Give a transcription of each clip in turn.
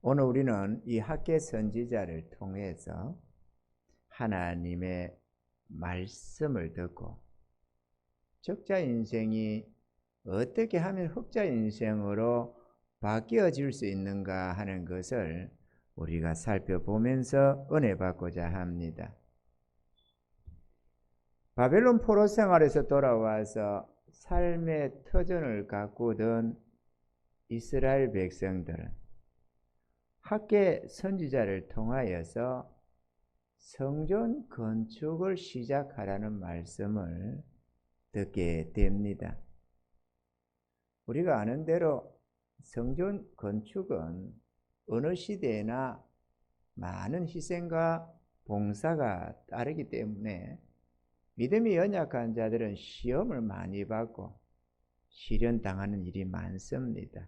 오늘 우리는 이 학개 선지자를 통해서 하나님의 말씀을 듣고 적자 인생이 어떻게 하면 흑자 인생으로 바뀌어질 수 있는가 하는 것을 우리가 살펴보면서 은혜 받고자 합니다. 바벨론 포로 생활에서 돌아와서 삶의 터전을 가꾸던 이스라엘 백성들은 학개 선지자를 통하여서 성전 건축을 시작하라는 말씀을 듣게 됩니다. 우리가 아는 대로 성전 건축은 어느 시대나 많은 희생과 봉사가 따르기 때문에 믿음이 연약한 자들은 시험을 많이 받고 시련당하는 일이 많습니다.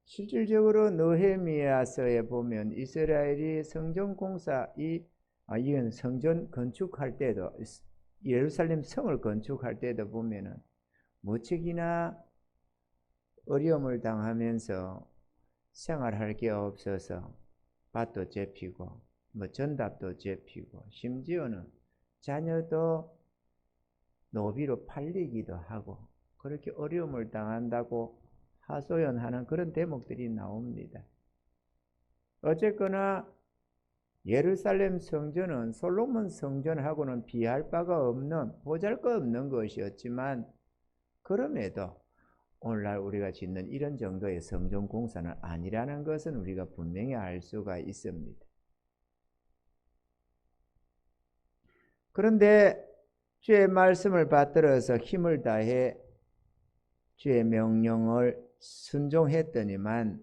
실질적으로 느헤미야서에 보면 이스라엘이 성전 공사, 이건 성전 건축할 때도, 예루살렘 성을 건축할 때도 보면은 무척이나 어려움을 당하면서 생활할 게 없어서 밭도 잡히고 전답도 잡히고 심지어는 자녀도 노비로 팔리기도 하고 그렇게 어려움을 당한다고 하소연하는 그런 대목들이 나옵니다. 어쨌거나 예루살렘 성전은 솔로몬 성전하고는 비할 바가 없는 보잘것없는 것이었지만 그럼에도 오늘날 우리가 짓는 이런 정도의 성전 공사는 아니라는 것은 우리가 분명히 알 수가 있습니다. 그런데 주의 말씀을 받들어서 힘을 다해 주의 명령을 순종했더니만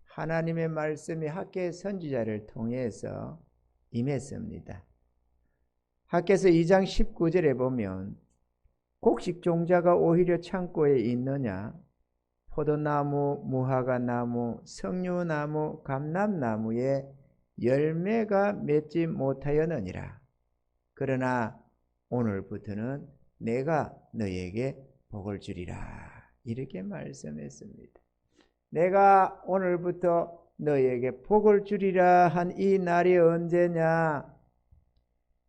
하나님의 말씀이 학개 선지자를 통해서 임했습니다. 학개서 2장 19절에 보면 곡식 종자가 오히려 창고에 있느냐 포도나무, 무화과나무, 석류나무, 감람나무에 열매가 맺지 못하였느니라. 그러나 오늘부터는 내가 너에게 복을 주리라. 이렇게 말씀했습니다. 내가 오늘부터 너에게 복을 주리라 한 이 날이 언제냐?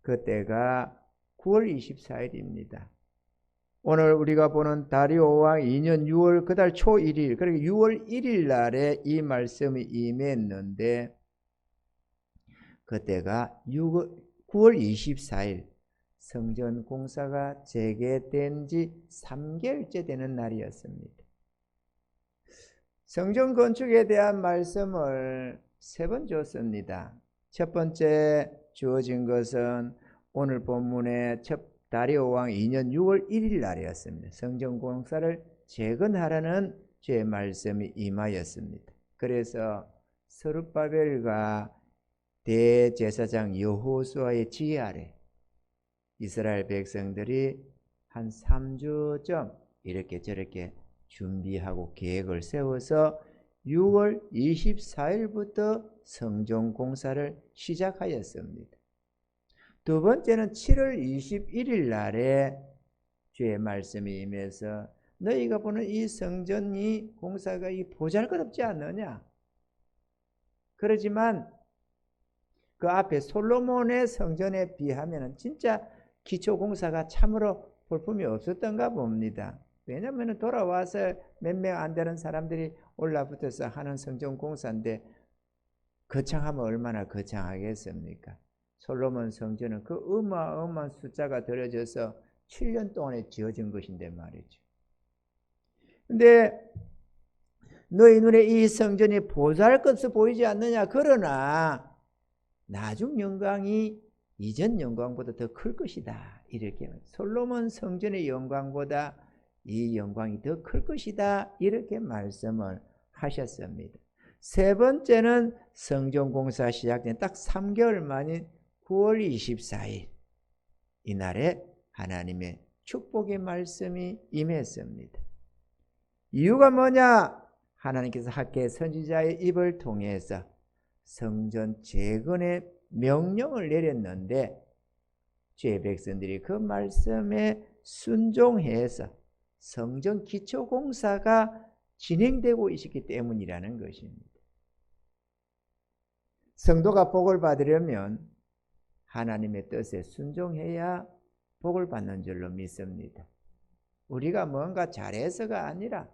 그때가 9월 24일입니다. 오늘 우리가 보는 다리오 왕 2년 6월 그달 초 1일, 그러니까 6월 1일 날에 이 말씀이 임했는데 그때가 9월 24일 성전 공사가 재개된 지 3개월째 되는 날이었습니다. 성전 건축에 대한 말씀을 3번 줬습니다. 첫 번째 주어진 것은 오늘 본문의 다리오 왕 2년 6월 1일 날이었습니다. 성전 공사를 재건하라는 주의 말씀이 임하였습니다. 그래서 스룹바벨과 대제사장 여호수아의 지휘 아래 이스라엘 백성들이 한 3주쯤 이렇게 저렇게 준비하고 계획을 세워서 6월 24일부터 성전 공사를 시작하였습니다. 두 번째는 7월 21일 날에 주의 말씀이 임해서 너희가 보는 이 성전이 공사가 보잘것없지 않느냐? 그러지만 그 앞에 솔로몬의 성전에 비하면 진짜 기초공사가 참으로 볼품이 없었던가 봅니다. 왜냐하면 돌아와서 몇 명 안 되는 사람들이 올라붙어서 하는 성전 공사인데 거창하면 얼마나 거창하겠습니까? 솔로몬 성전은 그 어마어마한 숫자가 들여져서 7년 동안에 지어진 것인데 말이죠. 근데 너희 눈에 이 성전이 보잘것없어 보이지 않느냐? 그러나 나중 영광이 이전 영광보다 더 클 것이다. 이렇게 솔로몬 성전의 영광보다 이 영광이 더 클 것이다. 이렇게 말씀을 하셨습니다. 세 번째는 성전 공사 시작된 딱 3개월 만인 9월 24일 이날에 하나님의 축복의 말씀이 임했습니다. 이유가 뭐냐? 하나님께서 학개 선지자의 입을 통해서 성전 재건의 명령을 내렸는데 주의 백성들이 그 말씀에 순종해서 성전 기초 공사가 진행되고 있기 때문이라는 것입니다. 성도가 복을 받으려면 하나님의 뜻에 순종해야 복을 받는 줄로 믿습니다. 우리가 뭔가 잘해서가 아니라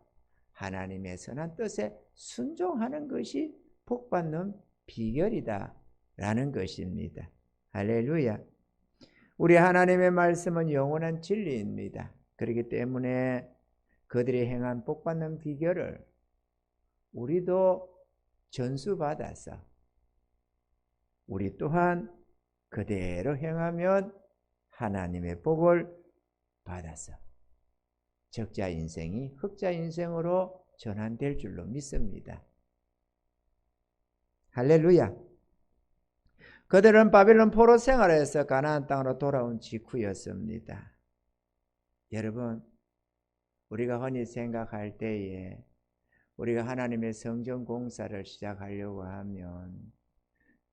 하나님의 선한 뜻에 순종하는 것이 복받는 비결이다 라는 것입니다. 할렐루야. 우리 하나님의 말씀은 영원한 진리입니다. 그렇기 때문에 그들이 행한 복받는 비결을 우리도 전수받아서 우리 또한 그대로 행하면 하나님의 복을 받아서 적자 인생이 흑자 인생으로 전환될 줄로 믿습니다. 할렐루야. 그들은 바벨론 포로 생활에서 가나안 땅으로 돌아온 직후였습니다. 여러분, 우리가 흔히 생각할 때에 우리가 하나님의 성전 공사를 시작하려고 하면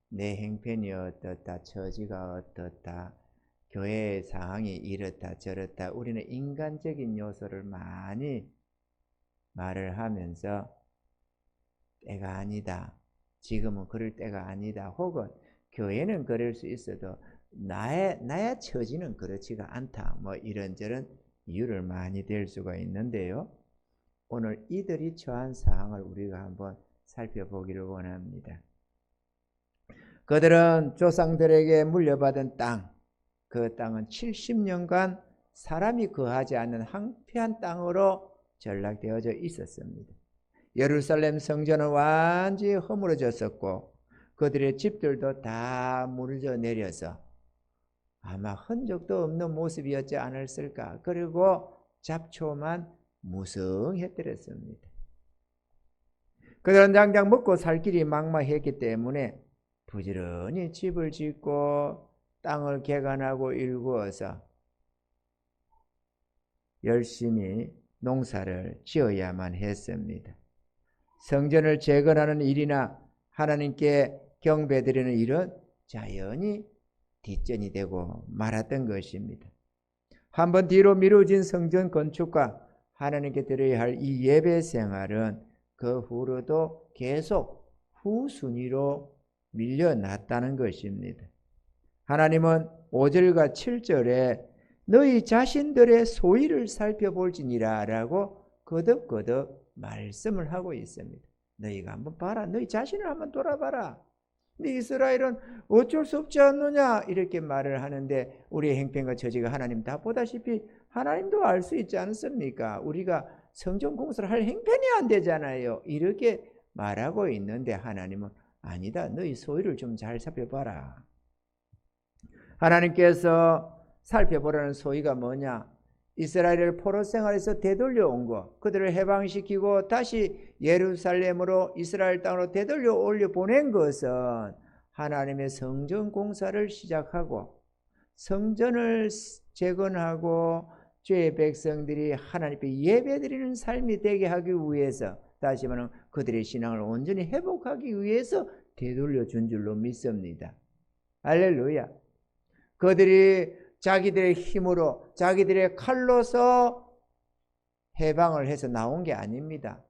내 행편이 어떻다, 처지가 어떻다, 교회의 상황이 이렇다 저렇다, 우리는 인간적인 요소를 많이 말을 하면서 때가 아니다, 지금은 그럴 때가 아니다, 혹은 교회는 그럴 수 있어도 나의 처지는 그렇지가 않다, 뭐 이런저런 이유를 많이 댈 수가 있는데요. 오늘 이들이 처한 상황을 우리가 한번 살펴보기를 원합니다. 그들은 조상들에게 물려받은 땅, 그 땅은 70년간 사람이 거하지 않는 황폐한 땅으로 전락되어져 있었습니다. 예루살렘 성전은 완전히 허물어졌었고 그들의 집들도 다 무너져 내려서 아마 흔적도 없는 모습이었지 않았을까. 그리고 잡초만 무성해뜨렸습니다. 그들은 당장 먹고 살 길이 막막했기 때문에 부지런히 집을 짓고 땅을 개간하고 일구어서 열심히 농사를 지어야만 했습니다. 성전을 재건하는 일이나 하나님께 경배드리는 일은 자연히 뒷전이 되고 말았던 것입니다. 한번 뒤로 미뤄진 성전 건축과 하나님께 드려야 할 이 예배 생활은 그 후로도 계속 후순위로 밀려났다는 것입니다. 하나님은 5절과 7절에 너희 자신들의 소위를 살펴볼지니라 라고 거듭거듭 말씀을 하고 있습니다. 너희가 한번 봐라. 너희 자신을 한번 돌아봐라. 근데 이스라엘은 어쩔 수 없지 않느냐 이렇게 말을 하는데 우리의 행편과 처지가 하나님 다 보다시피 하나님도 알 수 있지 않습니까? 우리가 성전 공사를 할 행편이 안 되잖아요. 이렇게 말하고 있는데 하나님은 아니다. 너희 소위를 좀 잘 살펴봐라. 하나님께서 살펴보라는 소위가 뭐냐? 이스라엘을 포로 생활에서 되돌려 온 것, 그들을 해방시키고 다시 예루살렘으로 이스라엘 땅으로 되돌려 올려 보낸 것은 하나님의 성전 공사를 시작하고 성전을 재건하고 죄의 백성들이 하나님께 예배드리는 삶이 되게 하기 위해서, 다시 말하면 그들의 신앙을 온전히 회복하기 위해서 되돌려 준 줄로 믿습니다. 할렐루야. 그들이 자기들의 힘으로 자기들의 칼로서 해방을 해서 나온 게 아닙니다.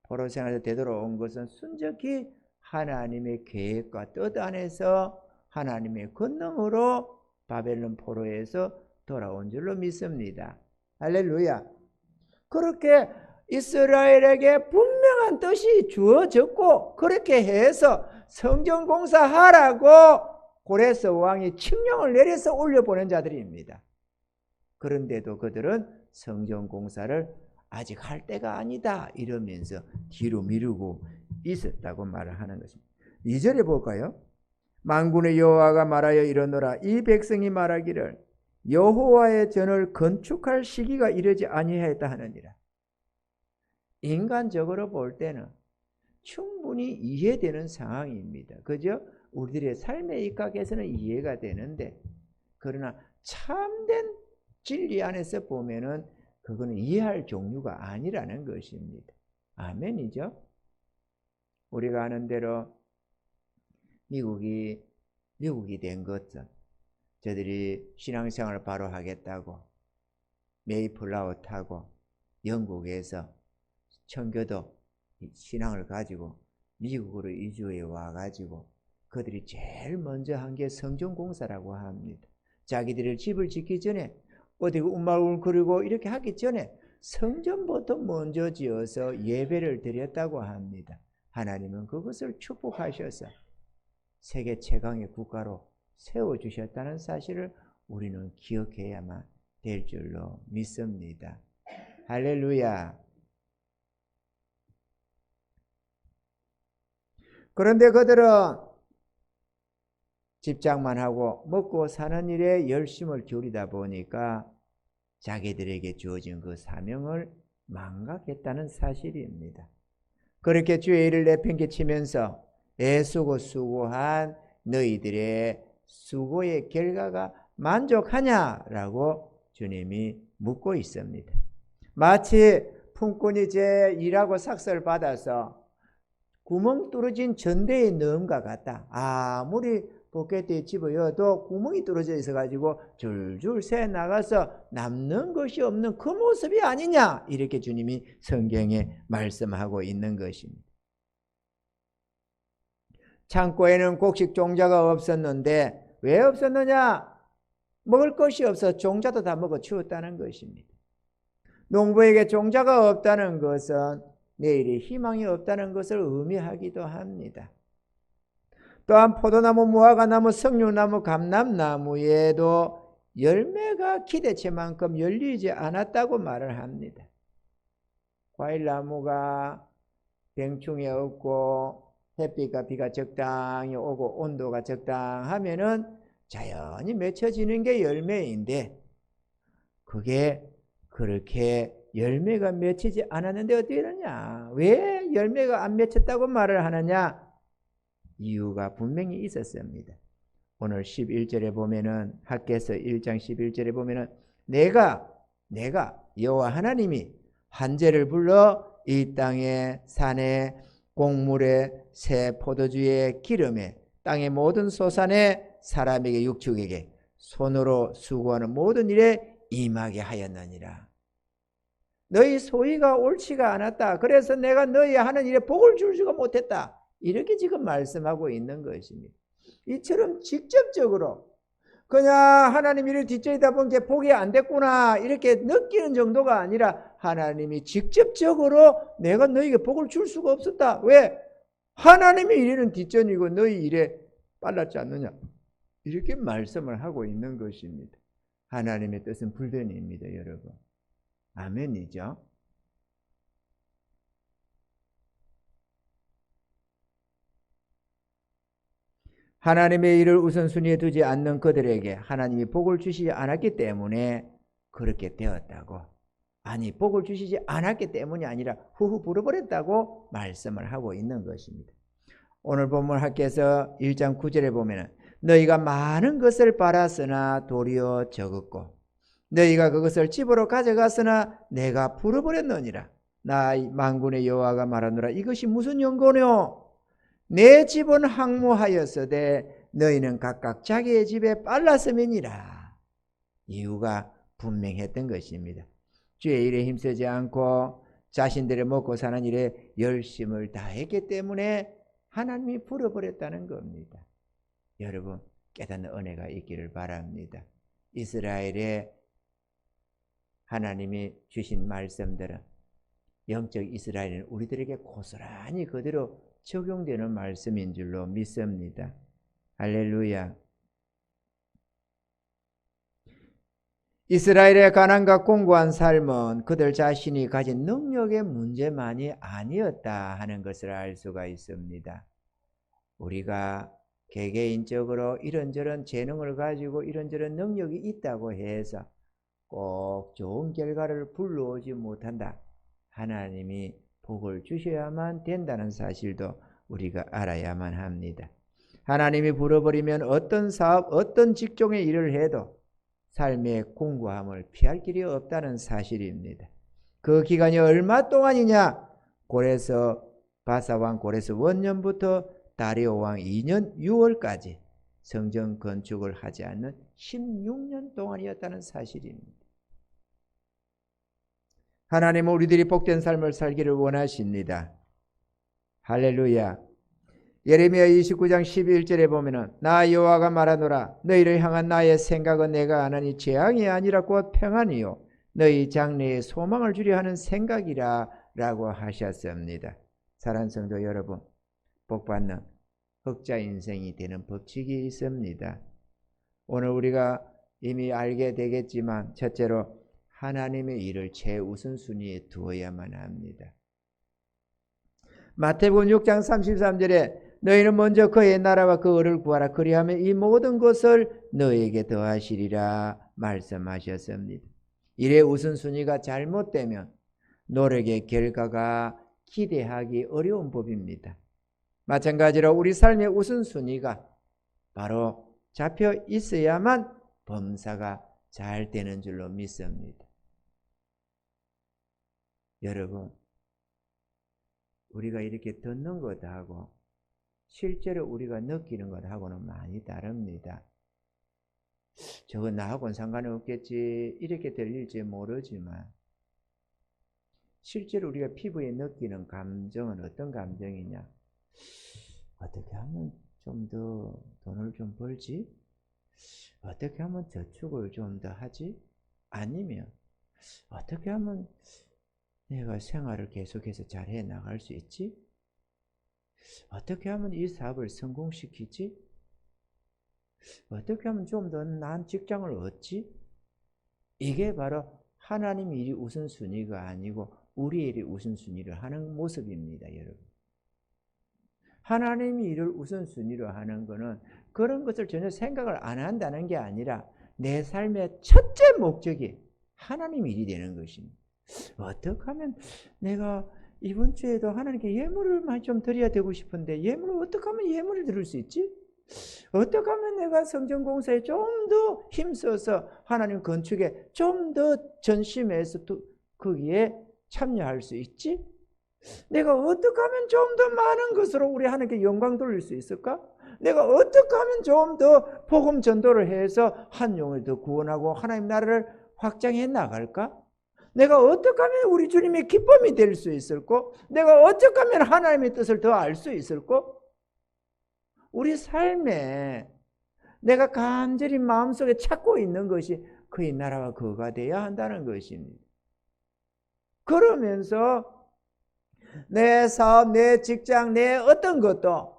포로 생활에서 되돌아온 것은 순적히 하나님의 계획과 뜻 안에서 하나님의 권능으로 바벨론 포로에서 돌아온 줄로 믿습니다. 할렐루야. 그렇게 이스라엘에게 분명한 뜻이 주어졌고 그렇게 해서 성전 공사하라고 고레스 왕이 칙령을 내려서 올려보낸 자들입니다. 그런데도 그들은 성전 공사를 아직 할 때가 아니다 이러면서 뒤로 미루고 있었다고 말을 하는 것입니다. 2절에 볼까요? 만군의 여호와가 말하여 이르노라. 이 백성이 말하기를 여호와의 전을 건축할 시기가 이르지 아니하였다 하느니라. 인간적으로 볼 때는 충분히 이해되는 상황입니다. 그죠? 우리들의 삶에 입각해서는 이해가 되는데, 그러나 참된 진리 안에서 보면은 그거는 이해할 종류가 아니라는 것입니다. 아멘이죠? 우리가 아는 대로 미국이 된 것은 저들이 신앙생활을 바로 하겠다고 메이플라워 타고 영국에서 청교도 신앙을 가지고 미국으로 이주해 와가지고 그들이 제일 먼저 한 게 성전공사라고 합니다. 자기들의 집을 짓기 전에 어디 우물거리고 이렇게 하기 전에 성전부터 먼저 지어서 예배를 드렸다고 합니다. 하나님은 그것을 축복하셔서 세계 최강의 국가로 세워주셨다는 사실을 우리는 기억해야만 될 줄로 믿습니다. 할렐루야. 그런데 그들은 집장만 하고 먹고 사는 일에 열심을 기울이다 보니까 자기들에게 주어진 그 사명을 망각했다는 사실입니다. 그렇게 주의 일을 내팽개치면서 애쓰고 수고한 너희들의 수고의 결과가 만족하냐라고 주님이 묻고 있습니다. 마치 품꾼이 제 일하고 삭스를 받아서 구멍 뚫어진 전대에 넣은 것 같다. 아무리 포켓에 집어여도 구멍이 뚫어져 있어가지고 줄줄 새 나가서 남는 것이 없는 그 모습이 아니냐, 이렇게 주님이 성경에 말씀하고 있는 것입니다. 창고에는 곡식 종자가 없었는데 왜 없었느냐? 먹을 것이 없어 종자도 다 먹어 치웠다는 것입니다. 농부에게 종자가 없다는 것은 내일의 희망이 없다는 것을 의미하기도 합니다. 또한 포도나무, 무화과나무, 석류나무, 감람나무에도 열매가 기대치만큼 열리지 않았다고 말을 합니다. 과일나무가 병충해 없고 햇빛과 비가 적당히 오고 온도가 적당하면은 자연히 맺혀지는 게 열매인데 그게 그렇게 열매가 맺히지 않았는데 어떻게 이러냐? 왜 열매가 안 맺혔다고 말을 하느냐? 이유가 분명히 있었습니다. 오늘 11절에 보면은 학개서 1장 11절에 보면은 내가 여호와 하나님이 한재를 불러 이 땅에 산에 곡물에 새 포도주에 기름에 땅의 모든 소산에 사람에게 육축에게 손으로 수고하는 모든 일에 임하게 하였느니라. 너희 소위가 옳지가 않았다. 그래서 내가 너희 하는 일에 복을 주지가 못했다. 이렇게 지금 말씀하고 있는 것입니다. 이처럼 직접적으로 그냥 하나님 일을 뒷전이다 보니까 복이 안 됐구나 이렇게 느끼는 정도가 아니라 하나님이 직접적으로 내가 너희에게 복을 줄 수가 없었다. 왜? 하나님의 일에는 뒷전이고 너희 일에 빨랐지 않느냐. 이렇게 말씀을 하고 있는 것입니다. 하나님의 뜻은 불변입니다, 여러분. 아멘이죠. 하나님의 일을 우선순위에 두지 않는 그들에게 하나님이 복을 주시지 않았기 때문에 그렇게 되었다고. 아니, 복을 주시지 않았기 때문이 아니라 후후 불어버렸다고 말씀을 하고 있는 것입니다. 오늘 본문 학개서 1장 9절에 보면 너희가 많은 것을 빨았으나 도리어 적었고 너희가 그것을 집으로 가져갔으나 내가 불어버렸느니라. 나 만군의 여호와가 말하노라. 이것이 무슨 연고뇨? 내 집은 항무하였으되 너희는 각각 자기의 집에 빨랐음이니라. 이유가 분명했던 것입니다. 주의 일에 힘쓰지 않고 자신들의 먹고 사는 일에 열심을 다했기 때문에 하나님이 불어버렸다는 겁니다. 여러분 깨닫는 은혜가 있기를 바랍니다. 이스라엘에 하나님이 주신 말씀들은 영적 이스라엘은 우리들에게 고스란히 그대로 적용되는 말씀인 줄로 믿습니다. 할렐루야. 이스라엘의 가난과 공고한 삶은 그들 자신이 가진 능력의 문제만이 아니었다 하는 것을 알 수가 있습니다. 우리가 개개인적으로 이런저런 재능을 가지고 이런저런 능력이 있다고 해서 꼭 좋은 결과를 불러오지 못한다. 하나님이 복을 주셔야만 된다는 사실도 우리가 알아야만 합니다. 하나님이 불어버리면 어떤 사업, 어떤 직종의 일을 해도 삶의 공고함을 피할 길이 없다는 사실입니다. 그 기간이 얼마 동안이냐? 고레스 바사왕 고레스 원년부터 다리오 왕 2년 6월까지 성전 건축을 하지 않는 16년 동안이었다는 사실입니다. 하나님은 우리들이 복된 삶을 살기를 원하십니다. 할렐루야. 예레미야 29장 11절에 보면은 나 여호와가 말하노라 너희를 향한 나의 생각은 내가 아나니 재앙이 아니라 곧 평안이요 너희 장래에 소망을 주려 하는 생각이라 라고 하셨습니다. 사랑하는 성도 여러분, 복받는 흑자 인생이 되는 법칙이 있습니다. 오늘 우리가 이미 알게 되겠지만 첫째로 하나님의 일을 최우선순위에 두어야만 합니다. 마태복음 6장 33절에 너희는 먼저 그의 나라와 그 의를 구하라 그리하면 이 모든 것을 너희에게 더하시리라 말씀하셨습니다. 일의 우선순위가 잘못되면 노력의 결과가 기대하기 어려운 법입니다. 마찬가지로 우리 삶의 우선순위가 바로 잡혀 있어야만 범사가 잘 되는 줄로 믿습니다. 여러분, 우리가 이렇게 듣는 것하고 실제로 우리가 느끼는 것하고는 많이 다릅니다. 저건 나하고는 상관없겠지 이렇게 들릴지 모르지만 실제로 우리가 피부에 느끼는 감정은 어떤 감정이냐? 어떻게 하면 좀 더 돈을 좀 벌지? 어떻게 하면 저축을 좀 더 하지? 아니면 어떻게 하면 내가 생활을 계속해서 잘 해 나갈 수 있지? 어떻게 하면 이 사업을 성공시키지? 어떻게 하면 좀 더 나은 직장을 얻지? 이게 바로 하나님 일이 우선순위가 아니고 우리 일이 우선순위를 하는 모습입니다, 여러분. 하나님이 일을 우선순위로 하는 것은 그런 것을 전혀 생각을 안 한다는 게 아니라 내 삶의 첫째 목적이 하나님 일이 되는 것입니다. 어떻게 하면 내가 이번 주에도 하나님께 예물을 많이 좀 드려야 되고 싶은데 예물을 어떻게 하면 예물을 드릴 수 있지? 어떻게 하면 내가 성전 공사에 좀 더 힘써서 하나님 건축에 좀 더 전심해서 거기에 참여할 수 있지? 내가 어떻게 하면 좀 더 많은 것으로 우리 하나님께 영광 돌릴 수 있을까? 내가 어떻게 하면 좀 더 복음 전도를 해서 한 영을 더 구원하고 하나님 나라를 확장해 나갈까? 내가 어떻게 하면 우리 주님의 기쁨이 될 수 있을까? 내가 어떻게 하면 하나님의 뜻을 더 알 수 있을까? 우리 삶에 내가 간절히 마음속에 찾고 있는 것이 그의 나라와 그가 되어야 한다는 것입니다. 그러면서 내 사업, 내 직장, 내 어떤 것도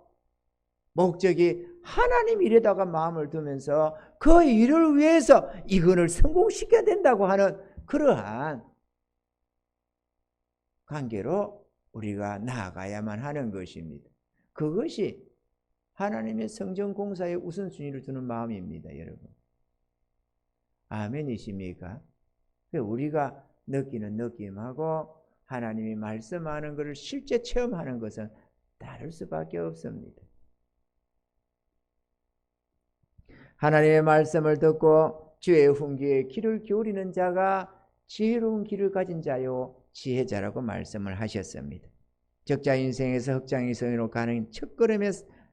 목적이 하나님 일에다가 마음을 두면서 그 일을 위해서 이것을 성공시켜야 된다고 하는 그러한 관계로 우리가 나아가야만 하는 것입니다. 그것이 하나님의 성전 공사의 우선순위를 두는 마음입니다, 여러분. 아멘이십니까? 우리가 느끼는 느낌하고 하나님이 말씀하는 것을 실제 체험하는 것은 다를 수밖에 없습니다. 하나님의 말씀을 듣고 주의 훈계에 귀를 기울이는 자가 지혜로운 길을 가진 자요 지혜자라고 말씀을 하셨습니다. 적자 인생에서 흑자 인생으로 가는 첫걸음의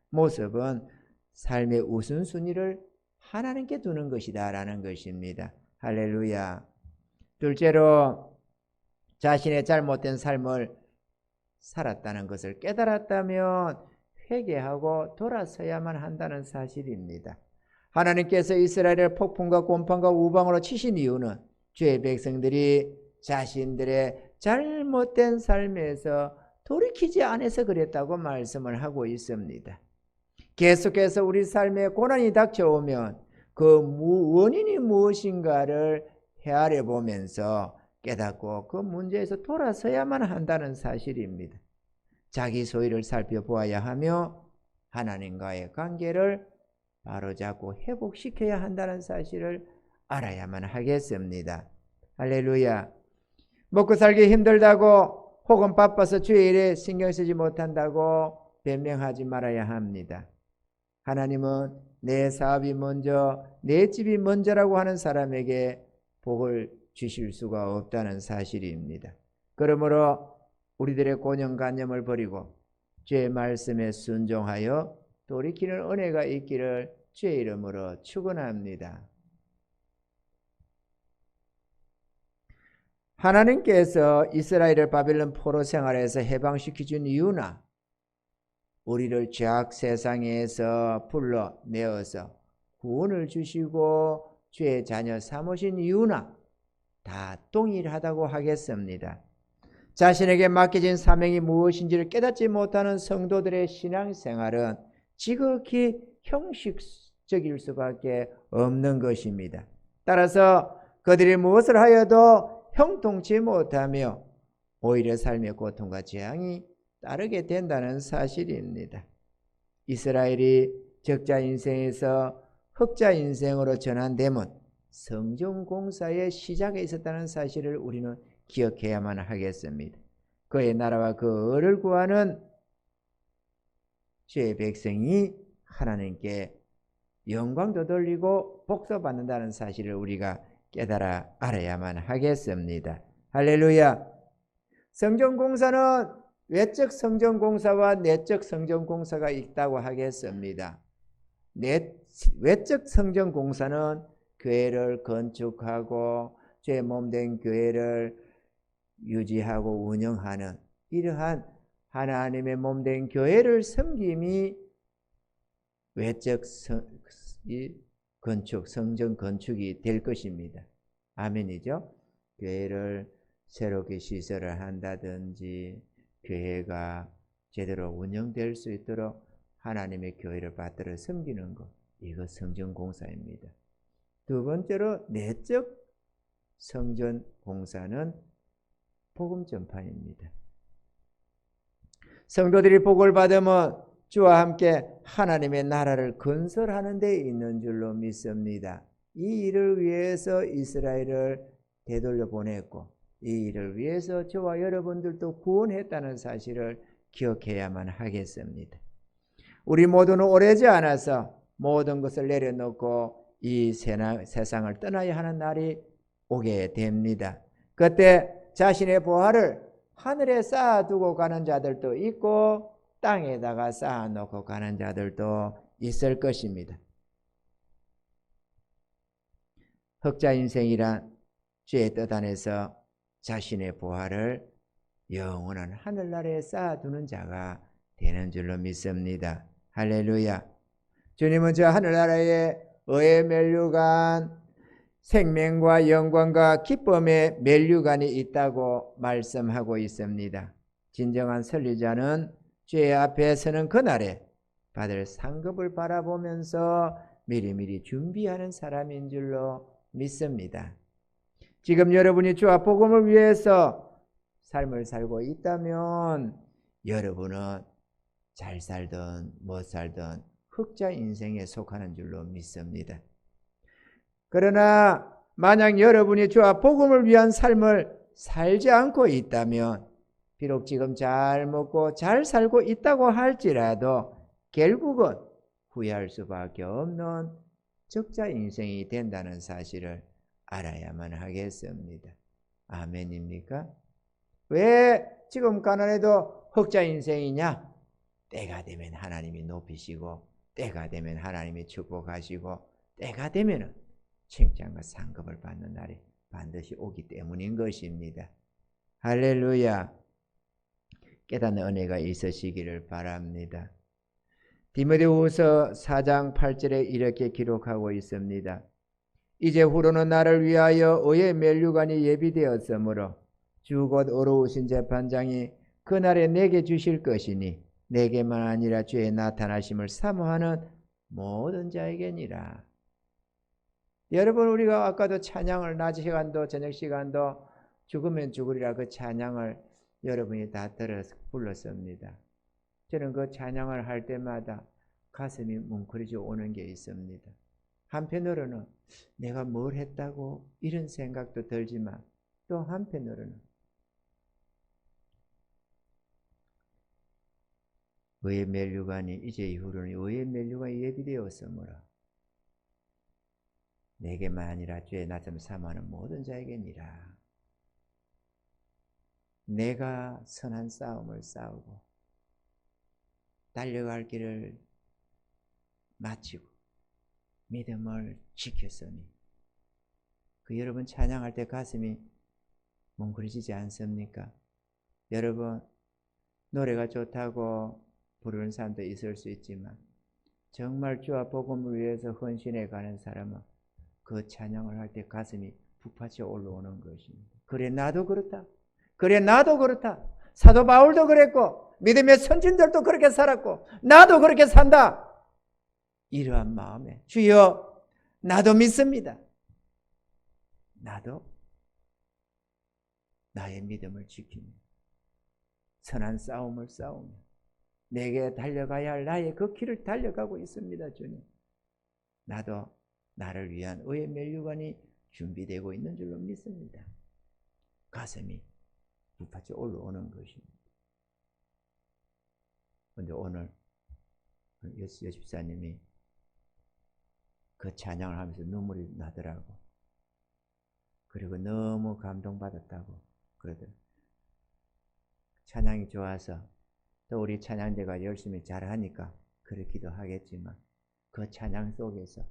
모습은 삶의 우선순위를 하나님께 두는 것이다 라는 것입니다. 할렐루야. 둘째로 자신의 잘못된 삶을 살았다는 것을 깨달았다면 회개하고 돌아서야만 한다는 사실입니다. 하나님께서 이스라엘을 폭풍과 곰팡과 우방으로 치신 이유는 주의 백성들이 자신들의 잘못된 삶에서 돌이키지 않아서 그랬다고 말씀을 하고 있습니다. 계속해서 우리 삶에 고난이 닥쳐오면 그 원인이 무엇인가를 헤아려 보면서 깨닫고 그 문제에서 돌아서야만 한다는 사실입니다. 자기 소유를 살펴보아야 하며 하나님과의 관계를 바로잡고 회복시켜야 한다는 사실을 알아야만 하겠습니다. 할렐루야. 먹고 살기 힘들다고 혹은 바빠서 주의 일에 신경 쓰지 못한다고 변명하지 말아야 합니다. 하나님은 내 사업이 먼저, 내 집이 먼저라고 하는 사람에게 복을 주실 수가 없다는 사실입니다. 그러므로 우리들의 고정관념을 버리고 주의 말씀에 순종하여 돌이키는 은혜가 있기를 주의 이름으로 축원합니다. 하나님께서 이스라엘을 바벨론 포로 생활에서 해방시켜 준 이유나 우리를 죄악 세상에서 불러내어서 구원을 주시고 죄의 자녀 삼으신 이유나 다 동일하다고 하겠습니다. 자신에게 맡겨진 사명이 무엇인지를 깨닫지 못하는 성도들의 신앙생활은 지극히 형식적일 수밖에 없는 것입니다. 따라서 그들이 무엇을 하여도 형통치 못하며 오히려 삶의 고통과 재앙이 따르게 된다는 사실입니다. 이스라엘이 적자 인생에서 흑자 인생으로 전환됨은 성전공사의 시작에 있었다는 사실을 우리는 기억해야만 하겠습니다. 그의 나라와 그 의를 구하는 주의 백성이 하나님께 영광도 돌리고 복서받는다는 사실을 우리가 깨달아 알아야만 하겠습니다. 할렐루야. 성전공사는 외적 성전공사와 내적 성전공사가 있다고 하겠습니다. 외적 성전공사는 교회를 건축하고 주의 몸된 교회를 유지하고 운영하는 이러한 하나님의 몸된 교회를 섬김이 외적 건축, 성전 건축이 될 것입니다. 아멘이죠? 교회를 새롭게 시설을 한다든지 교회가 제대로 운영될 수 있도록 하나님의 교회를 받들어 섬기는 것, 이거 성전 공사입니다. 두 번째로 내적 성전 공사는 복음 전파입니다. 성도들이 복을 받으면 주와 함께 하나님의 나라를 건설하는 데 있는 줄로 믿습니다. 이 일을 위해서 이스라엘을 되돌려 보냈고 이 일을 위해서 저와 여러분들도 구원했다는 사실을 기억해야만 하겠습니다. 우리 모두는 오래지 않아서 모든 것을 내려놓고 이 세상을 떠나야 하는 날이 오게 됩니다. 그때 자신의 보화를 하늘에 쌓아두고 가는 자들도 있고 땅에다가 쌓아놓고 가는 자들도 있을 것입니다. 흑자 인생이란 죄의 뜻 안에서 자신의 보화를 영원한 하늘나라에 쌓아두는 자가 되는 줄로 믿습니다. 할렐루야. 주님은 저 하늘나라에 의의 면류관, 생명과 영광과 기쁨의 면류관이 있다고 말씀하고 있습니다. 진정한 선리자는 죄 앞에 서는 그날에 받을 상급을 바라보면서 미리미리 준비하는 사람인 줄로 믿습니다. 지금 여러분이 주와 복음을 위해서 삶을 살고 있다면 여러분은 잘 살든 못 살든 흑자 인생에 속하는 줄로 믿습니다. 그러나 만약 여러분이 주와 복음을 위한 삶을 살지 않고 있다면 비록 지금 잘 먹고 잘 살고 있다고 할지라도 결국은 후회할 수밖에 없는 적자 인생이 된다는 사실을 알아야만 하겠습니다. 아멘입니까? 왜 지금 가난해도 흑자 인생이냐? 때가 되면 하나님이 높이시고 때가 되면 하나님이 축복하시고 때가 되면 칭찬과 상급을 받는 날이 반드시 오기 때문인 것입니다. 할렐루야. 깨닫는 은혜가 있으시기를 바랍니다. 디모데후서 4장 8절에 이렇게 기록하고 있습니다. 이제 후로는 나를 위하여 의의 면류관이 예비되었으므로 주 곧 의로우신 재판장이 그날에 내게 주실 것이니 내게만 아니라 주의 나타나심을 사모하는 모든 자에게니라. 여러분, 우리가 아까도 찬양을 낮 시간도 저녁 시간도 죽으면 죽으리라 그 찬양을 여러분이 다 들어서 불렀습니다. 저는 그 찬양을 할 때마다 가슴이 뭉클해져 오는 게 있습니다. 한편으로는 내가 뭘 했다고 이런 생각도 들지만 또 한편으로는 의의 면류관이 이제 이후로는 의의 면류관이 예비되었으므로 내게만 아니라 주의 나타남을 사모하는 모든 자에게니라. 내가 선한 싸움을 싸우고 달려갈 길을 마치고 믿음을 지켰으니 그 여러분 찬양할 때 가슴이 뭉클해지지 않습니까? 여러분, 노래가 좋다고 부르는 사람도 있을 수 있지만 정말 주와 복음을 위해서 헌신해 가는 사람은 그 찬양을 할 때 가슴이 북받쳐 올라오는 것입니다. 그래 나도 그렇다. 그래 나도 그렇다. 사도 바울도 그랬고 믿음의 선진들도 그렇게 살았고 나도 그렇게 산다. 이러한 마음에 주여 나도 믿습니다. 나도 나의 믿음을 지키며 선한 싸움을 싸우며 내게 달려가야 할 나의 그 길을 달려가고 있습니다. 주님, 나도 나를 위한 의의 면류관이 준비되고 있는 줄로 믿습니다. 가슴이 북받쳐 올라오는 것입니다. 그런데 오늘 여집사님이 그 찬양을 하면서 눈물이 나더라고. 그리고 너무 감동받았다고 그러더라고. 찬양이 좋아서 또 우리 찬양대가 열심히 잘하니까 그렇기도 하겠지만 그 찬양 속에서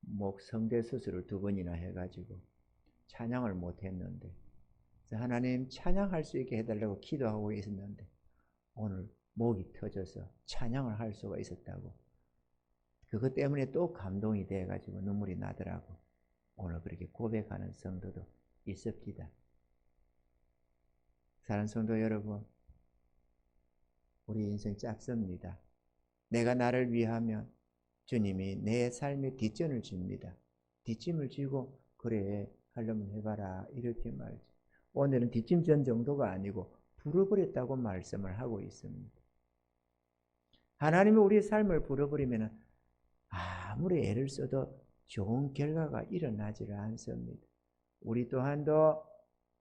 목 성대 수술을 2번이나 해가지고 찬양을 못했는데 하나님 찬양할 수 있게 해달라고 기도하고 있었는데 오늘 목이 터져서 찬양을 할 수가 있었다고. 그것 때문에 또 감동이 돼가지고 눈물이 나더라고. 오늘 그렇게 고백하는 성도도 있습니다. 사랑하는 성도 여러분, 우리 인생 짧습니다. 내가 나를 위하면 주님이 내 삶에 뒷전을 집니다. 뒷짐을 지고 그래 하려면 해봐라 이렇게 말이죠. 오늘은 뒷짐 전 정도가 아니고 불어버렸다고 말씀을 하고 있습니다. 하나님이 우리의 삶을 불어버리면 아무리 애를 써도 좋은 결과가 일어나지를 않습니다. 우리 또한도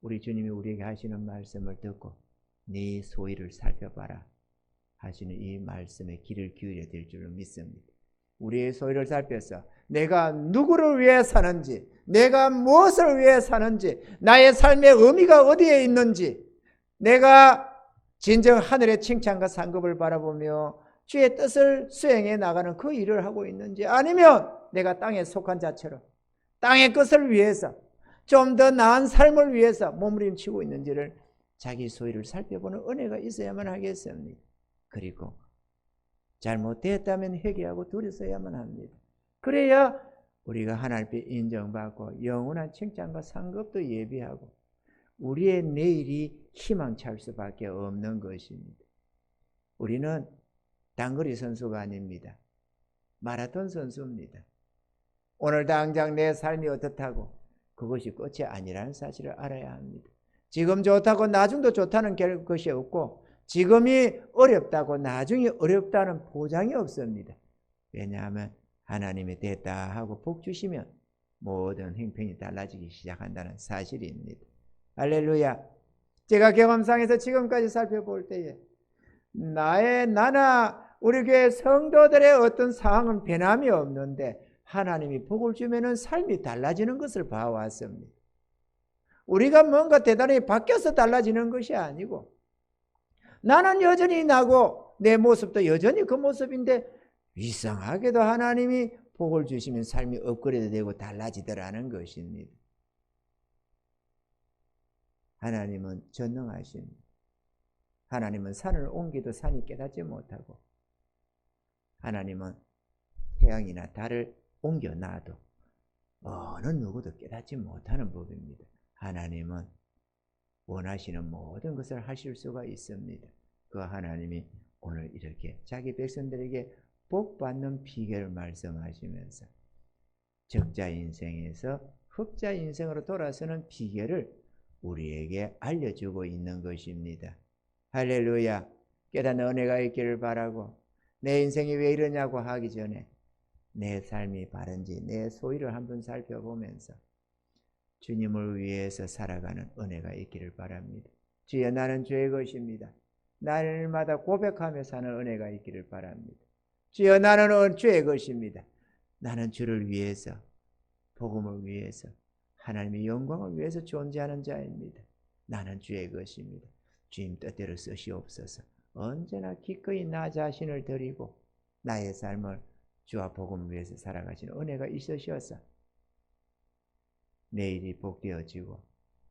우리 주님이 우리에게 하시는 말씀을 듣고 네 소위를 살펴봐라 하시는 이 말씀에 귀를 기울여 될 줄을 믿습니다. 우리의 소위를 살펴서 내가 누구를 위해 사는지, 내가 무엇을 위해 사는지, 나의 삶의 의미가 어디에 있는지, 내가 진정 하늘의 칭찬과 상급을 바라보며 주의 뜻을 수행해 나가는 그 일을 하고 있는지, 아니면 내가 땅에 속한 자처럼 땅의 것을 위해서 좀 더 나은 삶을 위해서 몸부림치고 있는지를 자기 소유를 살펴보는 은혜가 있어야만 하겠습니다. 그리고 잘못되었다면 회개하고 돌이서야만 합니다. 그래야 우리가 하나님 앞에 인정받고 영원한 칭찬과 상급도 예비하고 우리의 내일이 희망찰 수밖에 없는 것입니다. 우리는 단거리 선수가 아닙니다. 마라톤 선수입니다. 오늘 당장 내 삶이 어떻다고 그것이 끝이 아니라는 사실을 알아야 합니다. 지금 좋다고 나중도 좋다는 것이 없고 지금이 어렵다고 나중이 어렵다는 보장이 없습니다. 왜냐하면 하나님이 됐다 하고 복 주시면 모든 행편이 달라지기 시작한다는 사실입니다. 할렐루야. 제가 경험상에서 지금까지 살펴볼 때에 나나 우리 교회 성도들의 어떤 상황은 변함이 없는데 하나님이 복을 주면은 삶이 달라지는 것을 봐왔습니다. 우리가 뭔가 대단히 바뀌어서 달라지는 것이 아니고 나는 여전히 나고 내 모습도 여전히 그 모습인데 이상하게도 하나님이 복을 주시면 삶이 업그레이드 되고 달라지더라는 것입니다. 하나님은 전능하십니다. 하나님은 산을 옮기도 산이 깨닫지 못하고 하나님은 태양이나 달을 옮겨놔도 어느 누구도 깨닫지 못하는 법입니다. 하나님은 원하시는 모든 것을 하실 수가 있습니다. 그 하나님이 오늘 이렇게 자기 백성들에게 복받는 비결을 말씀하시면서 적자 인생에서 흑자 인생으로 돌아서는 비결을 우리에게 알려주고 있는 것입니다. 할렐루야. 깨닫는 은혜가 있기를 바라고 내 인생이 왜 이러냐고 하기 전에 내 삶이 바른지 내 소위를 한번 살펴보면서 주님을 위해서 살아가는 은혜가 있기를 바랍니다. 주여 나는 주의 것입니다. 날마다 고백하며 사는 은혜가 있기를 바랍니다. 주여 나는 주의 것입니다. 나는 주를 위해서 복음을 위해서 하나님의 영광을 위해서 존재하는 자입니다. 나는 주의 것입니다. 주님 뜻대로 쓰시옵소서. 언제나 기꺼이 나 자신을 드리고 나의 삶을 주와 복음을 위해서 살아가시는 은혜가 있으셔서 내일이 복되어지고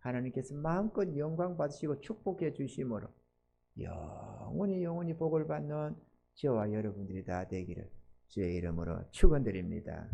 하나님께서 마음껏 영광 받으시고 축복해 주심으로 영원히 복을 받는 저와 여러분들이 다 되기를 주의 이름으로 축원드립니다.